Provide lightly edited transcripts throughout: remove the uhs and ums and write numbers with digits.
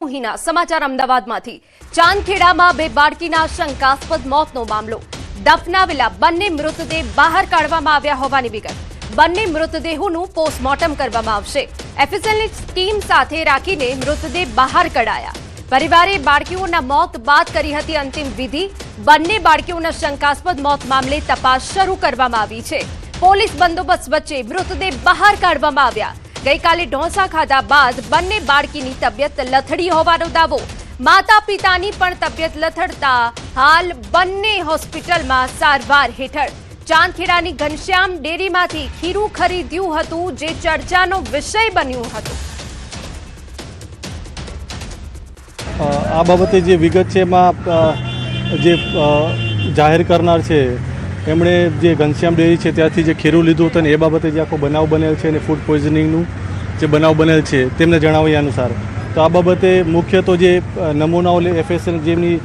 હીના સમાચાર અમદાવાદમાંથી ચાંદખેડામાં બે બાળકીના શંકાસ્પદ મોતનો મામલો દફનાવેલા બંને મૃતદેહ બહાર કાઢવામાં આવ્યા હોવાની વિગત બંને મૃતદેહોનું પોસ્ટમોર્ટમ કરવામાં આવશે એફએસએલની ટીમ સાથે રાખીને મૃતદેહ બહાર કઢાયા પરિવારે બાળકીઓના મોત બાદ કરી હતી અંતિમ વિધિ બંને બાળકીઓના શંકાસ્પદ મોત મામલે તપાસ શરૂ કરવામાં આવી છે પોલીસ બંદોબસ્ત વચ્ચે મૃતદેહ બહાર કાઢવામાં આવ્યા ગઈકાલે ઢોંસા ખાધા બાદ બંને બાળકીની તબિયત લથડી હોવાનો દાવો માતા પિતાની પણ તબિયત લથડતા હાલ બંને હોસ્પિટલમાં સારવાર હેઠળ ચાંદખેડાની ઘનશ્યામ ડેરીમાંથી ખીરું ખરીદ્યું હતું જે ચર્ચાનો વિષય બન્યું હતું આ બાબતે જે વિગત છે એમાં જે જાહેર કરનાર છે એમણે જે ઘનશ્યામ ડેરી છે ત્યાંથી જે ખીરું લીધું હતું ને એ બાબતે જે આખો બનાવ બનેલ છે અને ફૂડ પોઈઝનિંગનું જે બનાવ બનેલ છે તેમને જણાવ્યા અનુસાર તો આ બાબતે મુખ્ય તો જે નમૂનાઓ એફએસએલ જેમની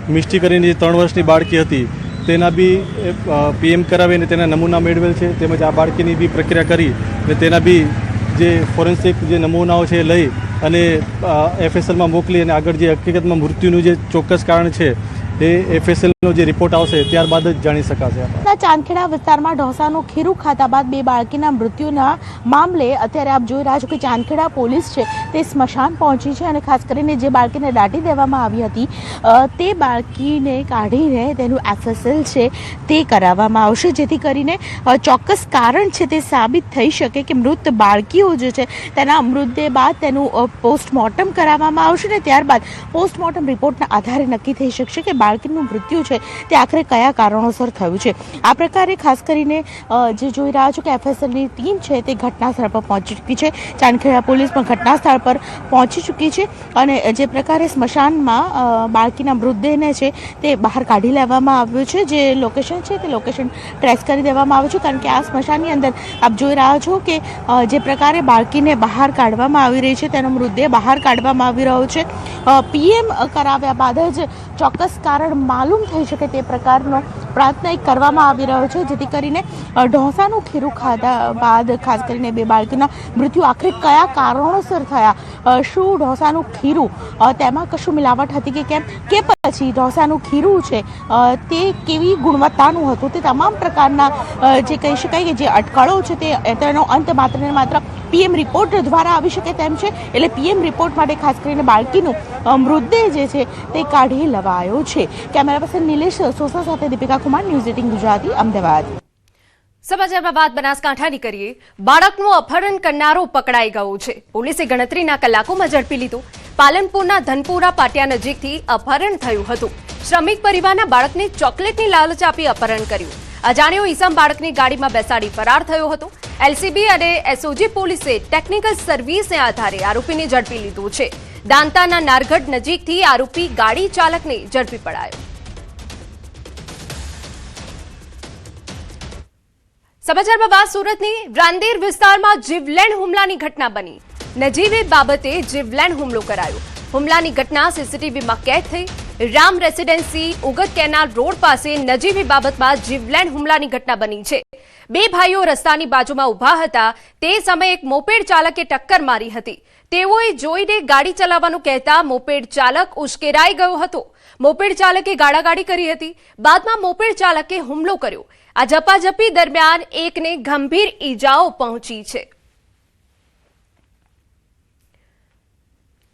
મિસ્ટી કરીને જે 3 વર્ષની બાળકી હતી તેના બી પીએમ કરાવીને તેના નમૂના મેળવેલ છે તેમજ આ બાળકીની બી પ્રક્રિયા કરી અને તેના બી જે ફોરેન્સિક જે નમૂનાઓ છે લઈ અને એફએસએલમાં મોકલી અને આગળ જે હકીકતમાં મૃત્યુનું જે ચોક્કસ કારણ છે એ એફએસએલનો જે રિપોર્ટ આવશે ત્યારબાદ જ જાણી શકાશે ચાંદખેડા વિસ્તારમાં ઢોસાનું ખીરું ખાધા બાદ બે બાળકીના મૃત્યુના મામલે અત્યારે આપ જોઈ રહ્યા છો કે ચાંદખેડા પોલીસ છે તે સ્મશાન પહોંચી છે અને ખાસ કરીને જે બાળકીને દાટી દેવામાં આવી હતી તે બાળકીને કાઢીને તેનું એફએસએલ છે તે કરાવવામાં આવશે જેથી કરીને ચોક્કસ કારણ છે તે સાબિત થઈ શકે કે મૃત બાળકીઓ જે છે તેના મૃતદેહ બાદ તેનું પોસ્ટમોર્ટમ કરાવવામાં આવશે ને ત્યારબાદ પોસ્ટમોર્ટમ રિપોર્ટના આધારે નક્કી થઈ શકશે કે બાળકીનું મૃત્યુ છે તે આખરે કયા કારણોસર થયું છે આ પ્રકારે ખાસ કરીને જે જોઈ રહ્યા છો કે એફએસએલની ટીમ છે તે ઘટના સ્થળ પર પહોંચી ચૂકી છે ચાંદખેડા પોલીસ પણ ઘટના સ્થળ પર પહોંચી ચૂકી છે અને જે પ્રકારે સ્મશાનમાં બાળકીના મૃતદેહને છે તે બહાર કાઢી લેવામાં આવ્યો છે જે લોકેશન છે તે લોકેશન ટ્રેસ કરી દેવામાં આવ્યું છે કારણ કે આ સ્મશાનની અંદર આપ જોઈ રહ્યા છો કે જે પ્રકારે બાળકીને બહાર કાઢવામાં આવી રહી છે તેનો મૃતદેહ બહાર કાઢવામાં આવી રહ્યો છે પીએમ કરાવ્યા બાદ જ ચોક્કસ કારણ માલુમ થઈ શકે તે પ્રકારનો પ્રયત્ન કરવામાં આવી રહ્યો છે જેથી કરીને ઢોસાનું ખીરું ખાધા બાદ ખાસ કરીને બે બાળકીના મૃત્યુ આખરે કયા કારણોસર થયા શું ઢોસાનું ખીરું તેમાં કશું મિલાવટ હતી કે કેમ કે પછી ઢોસાનું ખીરું છે તે કેવી ગુણવત્તાનું હતું તે તમામ પ્રકારના જે કહી શકાય કે જે અટકળો છે તેનો અંત માત્ર ને માત્ર પીએમ રિપોર્ટ દ્વારા આવી શકે તેમ છે એટલે પીએમ રિપોર્ટ માટે ખાસ કરીને બાળકીનું મૃતદેહ જે છે તે કાઢી લેવાયો છે કેમેરા પર્સન નિલેશ સોસા સાથે દીપિકા કુમાર ન્યૂઝ 18 ગુજરાતી અમદાવાદ સમાચારમાં વાત બનાસકાંઠાની કરીએ બાળકનું અપહરણ કરનારો પકડાઈ ગયો છે પોલીસે ગણતરીના કલાકોમાં ઝડપી લીધું પાલનપુરના ધનપુરા પાટિયા નજીકથી અપહરણ થયું હતું શ્રમિક પરિવારના બાળકને ચોકલેટની લાલચ આપી અપહરણ કર્યું અજાણ્યો ઈસમ બાળકની ગાડીમાં બેસાડી ફરાર થયો હતો એલસીબી અને એસઓજી પોલીસે ટેકનિકલ સર્વિસને આધારે આરોપીને ઝડપી લીધો છે દાંતાના નારગઢ નજીકથી આરોપી ગાડી ચાલકને ઝડપી પડાયો સમાચારમાં વાત સુરતની રાંદેર વિસ્તારમાં જીવલેણ હુમલાની ઘટના બની નજીવી બાબતે જીવલેણ હુમલો કરાયો હુમલાની ઘટના સીસીટીવીમાં કેદ થઈ Ram residency Ugat canal road પાસે નજીવી બાબતમાં જીવલેણ હુમલાની ઘટના બની છે બે ભાઈઓ રસ્તાની બાજુમાં ઊભા હતા તે સમયે એક મોપેડ ચાલકે ટક્કર મારી હતી તેઓએ જોઈને ગાડી ચલાવવાનું કહેતા મોપેડ ચાલક ઉશ્કેરાઈ ગયો હતો મોપેડ ચાલકે ગાળાગાળી કરી હતી બાદમાં મોપેડ ચાલકે હુમલો કર્યો આ ઝપાઝપી દરમિયાન એકને ગંભીર ઈજાઓ પહોંચી છે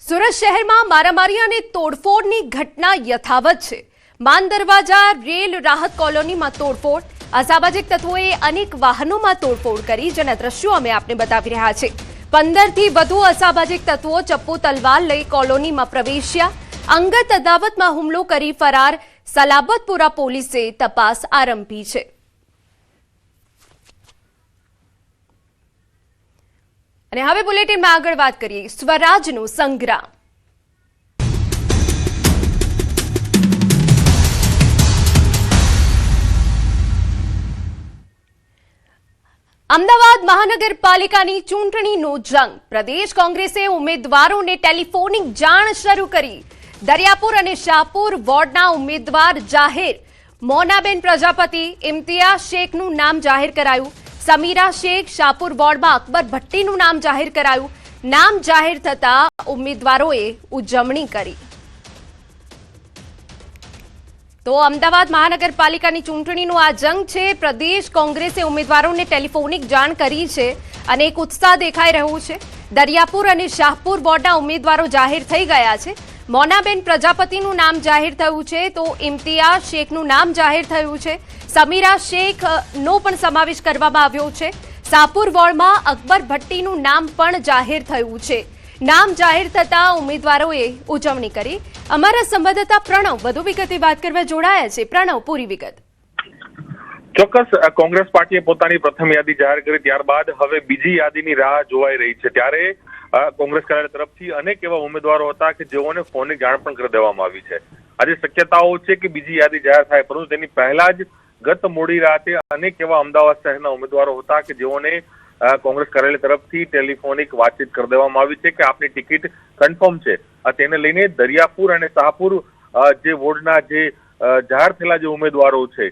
સુરત શહેરમાં મારામારી અને તોડફોડની ઘટના યથાવત છે માન દરવાજા રેલ રાહત કોલોનીમાં તોડફોડ અસામાજિક તત્વોએ અનેક વાહનોમાં તોડફોડ કરી જેના દ્રશ્યો અમે આપને બતાવી રહ્યા છે 15 થી વધુ અસામાજિક તત્વો ચપ્પુ તલવાર લઈ કોલોનીમાં પ્રવેશ્યા અંગત અદાવતમાં હુમલો કરી ફરાર સલાબતપુરા પોલીસે તપાસ આરંભી છે અને હવે બુલેટિનમાં આગળ વાત કરીએ સ્વરાજનો સંગ્રામ અમદાવાદ મહાનગરપાલિકાની ચૂંટણીનો જંગ પ્રદેશ કોંગ્રેસે ઉમેદવારોને ટેલિફોનિક જાણ શરૂ કરી દરિયાપુર અને શાહપુર વોર્ડના ઉમેદવાર જાહેર મોનાબેન પ્રજાપતિ ઇમ્તિયાઝ શેખનું નામ જાહેર કરાયું સમીરા શેખ શાહપુર વોર્ડમાં અકબર ભટ્ટીનું નામ જાહેર કરાયું નામ જાહેર થતા ઉમેદવારોએ ઉજવણી કરી. તો અમદાવાદ મહાનગરપાલિકાની ચૂંટણીનો આ જંગ છે. પ્રદેશ કોંગ્રેસે ઉમેદવારોને ટેલિફોનિક જાણ કરી છે અને એક ઉત્સાહ દેખાઈ રહ્યો છે. દરિયાપુર અને શાહપુર વોર્ડના ઉમેદવારો જાહેર થઈ ગયા છે. મોનાબેન પ્રજાપતિનું નામ જાહેર થયું છે, તો ઇમ્તિયાઝ શેખનું નામ જાહેર થયું છે. સમીરા શેખનો પણ સમાવેશ કરવામાં આવ્યો છે. શાહપુર વોર્ડમાં અકબર ભટ્ટીનું નામ પણ જાહેર થયું છે. નામ જાહેર થતા ઉમેદવારોએ ઉજવણી કરી. અમારા સંવાદદાતા પ્રણવ વધુ વિગતે વાત કરવા જોડાયા છે. પ્રણવ, પૂરી વિગત. ચોક્કસ, કોંગ્રેસ પાર્ટીએ પોતાની પ્રથમ યાદી જાહેર કરી ત્યારબાદ હવે બીજી યાદીની રાહ જોવાઈ રહી છે. ત્યારે કોંગ્રેસ કાર્યાલય તરફથી અનેક એવા ઉમેદવારો હતા કે જેઓને ફોનની જાણ પણ કરી દેવામાં આવી છે. આજે શક્યતાઓ છે કે બીજી યાદી જાહેર થાય, પરંતુ તેની પહેલા જ ગત મોડી રાતે અનેક એવા અમદાવાદ શહેરના ઉમેદવારો હતા કે જેઓને કોંગ્રેસ કાર્યાલય તરફથી ટેલિફોનિક વાતચીત કરી દેવામાં આવી છે કે આપની ટિકિટ કન્ફર્મ છે. તેને લઈને દરિયાપુર અને શાહપુર જે વોર્ડના જે જાહેર થયેલા જે ઉમેદવારો છે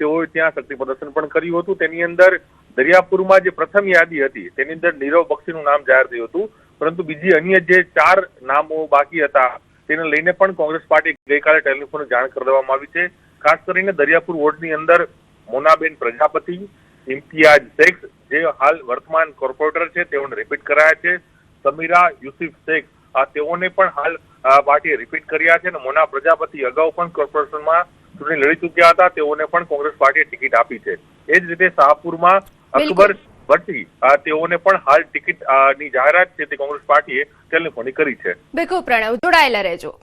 તેઓએ ત્યાં શક્તિ પ્રદર્શન પણ કર્યું હતું. તેની અંદર દરિયાપુરમાં જે પ્રથમ યાદી હતી તેની અંદર નીરવ બક્ષીનું નામ જાહેર થયું હતું, પરંતુ બીજી અન્ય જે 4 નામો બાકી હતા તેને લઈને પણ કોંગ્રેસ પાર્ટી ગઈકાલે ટેલિફોનિક જાણ કરી દેવામાં આવી છે. ખાસ કરીને દરિયાપુર વોર્ડની અંદર મોનાબેન પ્રજાપતિ, ઇમ્તિયાઝ શેખ જે હાલ વર્તમાન કોર્પોરેટર છે તેઓને રિપીટ કરાયા છે. સમીરા યુસુફ શેખ તેઓને પણ હાલ પાર્ટીએ રિપીટ કર્યા છે અને મોના પ્રજાપતિ અગાઉ પણ કોર્પોરેશનમાં ચૂંટણી લડી ચૂક્યા હતા, તેઓને પણ કોંગ્રેસ પાર્ટીએ ટિકિટ આપી છે. એ જ રીતે શાહપુરમાં અકબર ભટ્ટી તેઓને પણ હાલ ટિકિટ ની જાહેરાત છે તે કોંગ્રેસ પાર્ટીએ ટેલિફોનિક કરી છે. બિલકુલ પ્રણવ, જોડાયેલા રહેજો.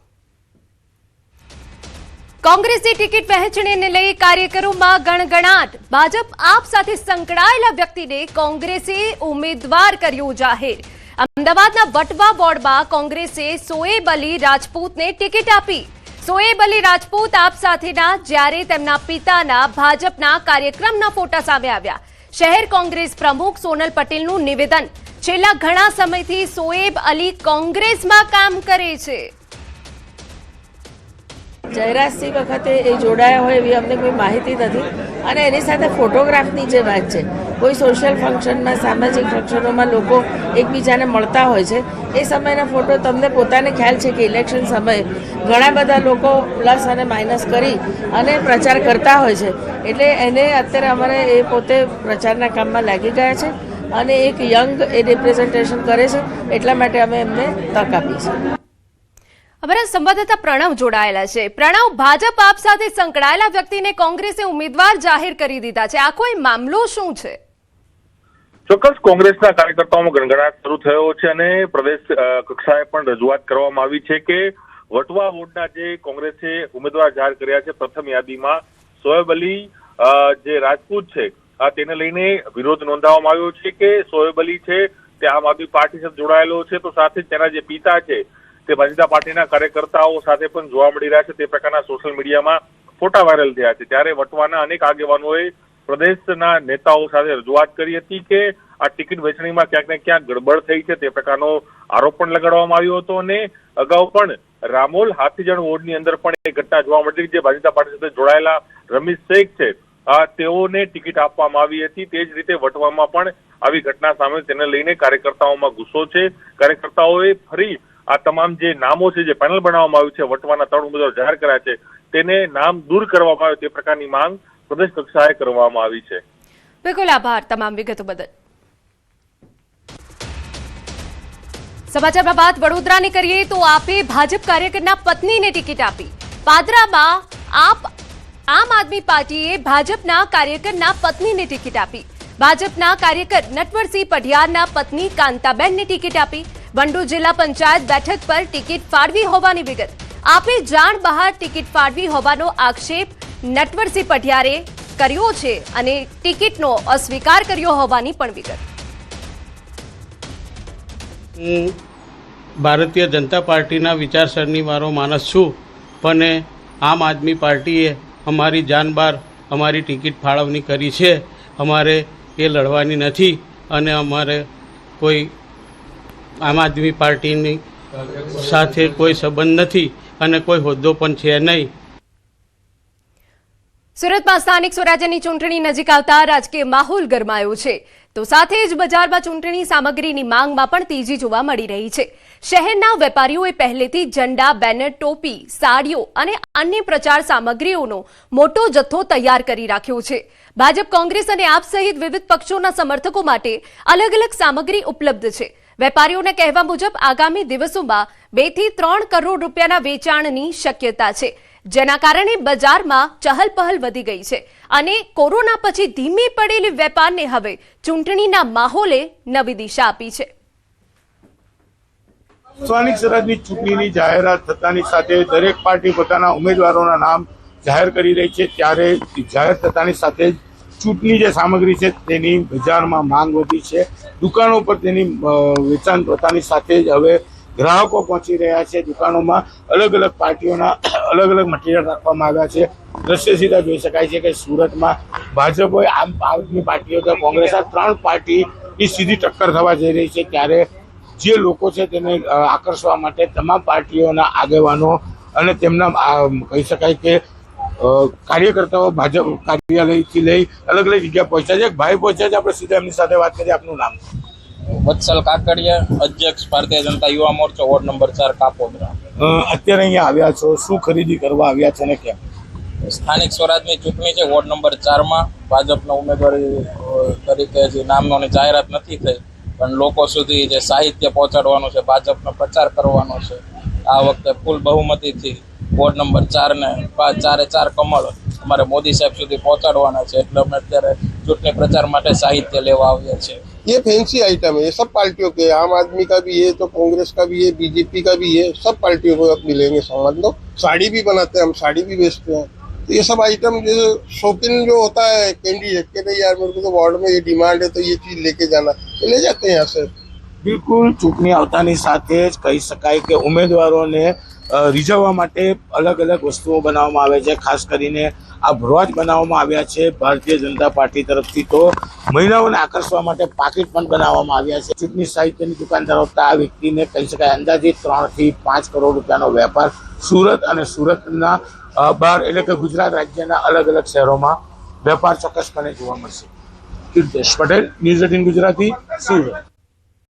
કોંગ્રેસની ટિકિટ વહેંચણીને લઈ કાર્યકરોમાં ગણગણાટ. ભાજપ આપ સાથે સંકળાયેલા વ્યક્તિને કોંગ્રેસે ઉમેદવાર કર્યો જાહેર. અમદાવાદના વટવા વોર્ડમાં કોંગ્રેસે સોએબ અલી રાજપૂતને ટિકિટ આપી. સોએબ અલી રાજપૂત આપ સાથેના જ્યારે તેમના પિતાના ભાજપના કાર્યક્રમના ફોટા સામે આવ્યા. શહેર કોંગ્રેસ પ્રમુખ સોનલ પટેલનું નિવેદન, છેલ્લા ઘણા સમયથી સોએબ અલી કોંગ્રેસમાં કામ કરે છે. જયરાજસિંહ વખતે એ જોડાયા હોય એવી અમને કોઈ માહિતી નથી. અને એની સાથે ફોટોગ્રાફની જે વાત છે, કોઈ સોશિયલ ફંક્શનમાં, સામાજિક ફંક્શનોમાં લોકો એકબીજાને મળતા હોય છે, એ સમયના ફોટો તમને પોતાને ખ્યાલ છે કે ઇલેક્શન સમયે ઘણા બધા લોકો પ્લસ અને માઇનસ કરી અને પ્રચાર કરતા હોય છે. એટલે એને અત્યારે અમારે એ પોતે પ્રચારના કામમાં લાગી ગયા છે અને એક યંગ એ રિપ્રેઝન્ટેશન કરે છે, એટલા માટે અમે એમને તક આપી છે. અમારા સંવાદદાતા પ્રણવ જોડાયેલા છે. પ્રણવ, ભાજપ આપ સાથે સંકળાયેલા વ્યક્તિને કોંગ્રેસે ઉમેદવાર જાહેર કરી દીધા છે. આખો એ મામલો શું છે? ચોક્કસ, કોંગ્રેસના કાર્યકર્તાઓમાં ગણગણાટ શરૂ થયો છે અને પ્રદેશ કક્ષાએ પણ રજૂઆત કરવામાં આવી છે કે વટવા વોર્ડના જે કોંગ્રેસે ઉમેદવાર જાહેર કર્યા છે પ્રથમ યાદીમાં સોએબ અલી જે રાજપૂત છે તેને લઈને વિરોધ નોંધાવવામાં આવ્યો છે કે સોએબ અલી છે તે આમ આદમી પાર્ટી સાથે જોડાયેલો છે, તો સાથે જ તેના જે પિતા છે તે ભારતીય જનતા પાર્ટીના કાર્યકર્તાઓ સાથે પણ જોવા મળી રહ્યા છે. તે પ્રકારના સોશિયલ મીડિયામાં ફોટા વાયરલ થયા છે. ત્યારે વટવાના અનેક આગેવાનોએ પ્રદેશના નેતાઓ સાથે રજૂઆત કરી હતી કે આ ટિકિટ વહેંચણીમાં ક્યાંક ને ક્યાંક ગડબડ થઈ છે, તે પ્રકારનો આરોપ પણ લગાડવામાં આવ્યો હતો. અને અગાઉ પણ રામોલ હાથીજણ વોર્ડની અંદર પણ એક ઘટના જોવા મળી જે ભારતીય જનતા પાર્ટી સાથે જોડાયેલા રમીશ શેખ છે તેઓને ટિકિટ આપવામાં આવી હતી. તે જ રીતે વટવામાં પણ આવી ઘટના સામે તેને લઈને કાર્યકર્તાઓમાં ગુસ્સો છે. કાર્યકર્તાઓએ ફરી આ તમામ જે નામો છે, જે પેનલ બનાવવામાં આવ્યું છે, વટવાના 3 ઉમેદવારો જાહેર કર્યા છે, તેને નામ દૂર કરવામાં આવે તે પ્રકારની માંગ પ્રદેશ કક્ષાએ કરવામાં આવી છે. બિલકુલ, આભાર તમામ વિગતો બદલ. સમાચારમાં વાત વડોદરાની કરીએ તો આપે ભાજપ કાર્યકરના પત્નીને ટિકિટ આપી. પાદરામાં આમ આદમી પાર્ટીએ ભાજપના કાર્યકરના પત્નીને ટિકિટ આપી. ભાજપના કાર્યકર નટવરસિંહ પઢિયારના પત્ની કાંતાબેનને ટિકિટ આપી. વંડુ જિલ્લા પંચાયત બેઠક પર ટિકિટ ફાળવી હોવાની વિગત. આપે જાણ બહાર ટિકિટ ફાળવી હોવાનો આક્ષેપ નટવરસિંહ પઢિયારે કર્યો છે અને ટિકિટનો અસ્વીકાર કર્યો હોવાની પણ વિગત. હું ભારતીય જનતા પાર્ટીના વિચારસરણી વાળો માણસ છું, પણ આમ આદમી પાર્ટીએ અમારી જાન બહાર અમારી ટિકિટ ફાળવણી કરી છે. અમારે એ લડવાની નથી અને અમારે કોઈ આમ આદમી પાર્ટીની સાથે કોઈ સંબંધ નથી અને કોઈ હોદ્દો પણ છે નહીં. સુરતમાં સ્થાનિક સ્વરાજ્યની ચૂંટણી નજીક આવતા રાજકીય માહોલ ગરમાયો છે. તો સાથે જ બજારમાં ચૂંટણી સામગ્રીની માંગમાં પણ તેજી જોવા મળી રહી છે. શહેરના વેપારીઓએ પહેલેથી ઝંડા, બેનર, ટોપી, સાડીઓ અને અન્ય પ્રચાર સામગ્રીઓનો મોટો જથ્થો તૈયાર કરી રાખ્યો છે. ભાજપ, કોંગ્રેસ અને આપ સહિત વિવિધ પક્ષોના સમર્થકો માટે અલગ અલગ સામગ્રી ઉપલબ્ધ છે. વેપારીઓના કહેવા મુજબ આગામી દિવસોમાં 2 થી 3 કરોડ રૂપિયાના વેચાણની શક્યતા છે, જેના કારણે બજારમાં ચહલપહલ વધી ગઈ છે અને કોરોના પછી ધીમી પડેલી વેપારને હવે ચૂંટણીના માહોલે નવી દિશા આપી છે. સ્થાનિક સ્વરાજની ચૂંટણીની જાહેરાત થતાની સાથે દરેક પાર્ટી પોતાના ઉમેદવારોના નામ જાહેર કરી રહી છે, ત્યારે જાહેર થતાની સાથે ચૂંટણી જે સામગ્રી છે તેની બજારમાં માંગ વધી છે. દુકાનો પર તેની વેચાણ થતાની સાથે જ હવે ગ્રાહકો પહોંચી રહ્યા છે. દુકાનોમાં અલગ અલગ પાર્ટીઓના અલગ અલગ મટીરિયલ રાખવામાં આવ્યા છે. દ્રશ્ય સીધા જોઈ શકાય છે કે સુરતમાં ભાજપ હોય, આમ આદમી પાર્ટીઓ કે કોંગ્રેસ, આ 3 પાર્ટીની સીધી ટક્કર થવા જઈ રહી છે. ત્યારે જે લોકો છે તેને આકર્ષવા માટે તમામ પાર્ટીઓના આગેવાનો અને તેમના કહી શકાય કે કાર્યકર્તાઓ ભાજપ કાર્યાલયથી લઈ અલગ અલગ જગ્યા પહોંચ્યા છે. ભાઈ પહોંચ્યા છે, આપણે સીધા એમની સાથે વાત કરીએ. આપનું નામ? વત્સલ કાકડિયા, અધ્યક્ષ ભારતીય જનતા યુવા મોરચો, વોર્ડ નંબર 4, કાપોદ્રા. અત્યારે અહીંયા આવ્યા છો, શું ખરીદી કરવા આવ્યા છે ને કેમ? સ્થાનિક સ્વરાજની ચૂંટણી છે. વોર્ડ નંબર 4માં ભાજપના ઉમેદવારી તરીકે જે નામનોની જાહેરાત નથી થઈ, પણ લોકો સુધી જે સાહિત્ય પહોંચાડવાનું છે, ભાજપનો પ્રચાર કરવાનો છે. આ વખતે ફૂલ બહુમતીથી વોર્ડ નંબર 4ને 4 કમળ અમારે મોદી સાહેબ સુધી પહોંચાડવાના છે. એટલે અમે અત્યારે ચૂંટણી પ્રચાર માટે સાહિત્ય લેવા આવ્યા છે. ये फैंसी आइटम है, ये सब पार्टियों के, आम आदमी का भी है तो कांग्रेस का भी है, बीजेपी का भी है, सब पार्टियों को मिलेंगे सामान. तो साड़ी भी बनाते हैं हम, साड़ी भी बेचते हैं. तो ये सब आइटम जो शौकीन जो होता है कैंडिडेट के, नहीं यार मेरे को तो वार्ड में ये डिमांड है तो ये चीज लेके जाना, तो ले जाते हैं यहाँ से. બિલકુલ ચૂંટણી આવતાની સાથે જ કહી શકાય કે ઉમેદવારોને રીઝવવા માટે અલગ અલગ વસ્તુઓ બનાવવામાં આવે છે. ખાસ કરીને આ ભ્રોજ બનાવવામાં આવ્યા છે ભારતીય જનતા પાર્ટી તરફથી. તો મહિલાઓને આકર્ષવા માટે પાકીટ પણ બનાવવામાં આવ્યા છે. ચૂંટણી સાહિત્યની દુકાન ધરાવતા આ વ્યક્તિને કહી શકાય અંદાજિત 3 થી 5 કરોડ રૂપિયાનો વેપાર સુરત અને સુરતના બહાર એટલે કે ગુજરાત રાજ્યના અલગ અલગ શહેરોમાં વેપાર ચોક્કસપણે જોવા મળશે. કીર્તેશ પટેલ, ન્યૂઝ 18 ગુજરાતી, સુરત.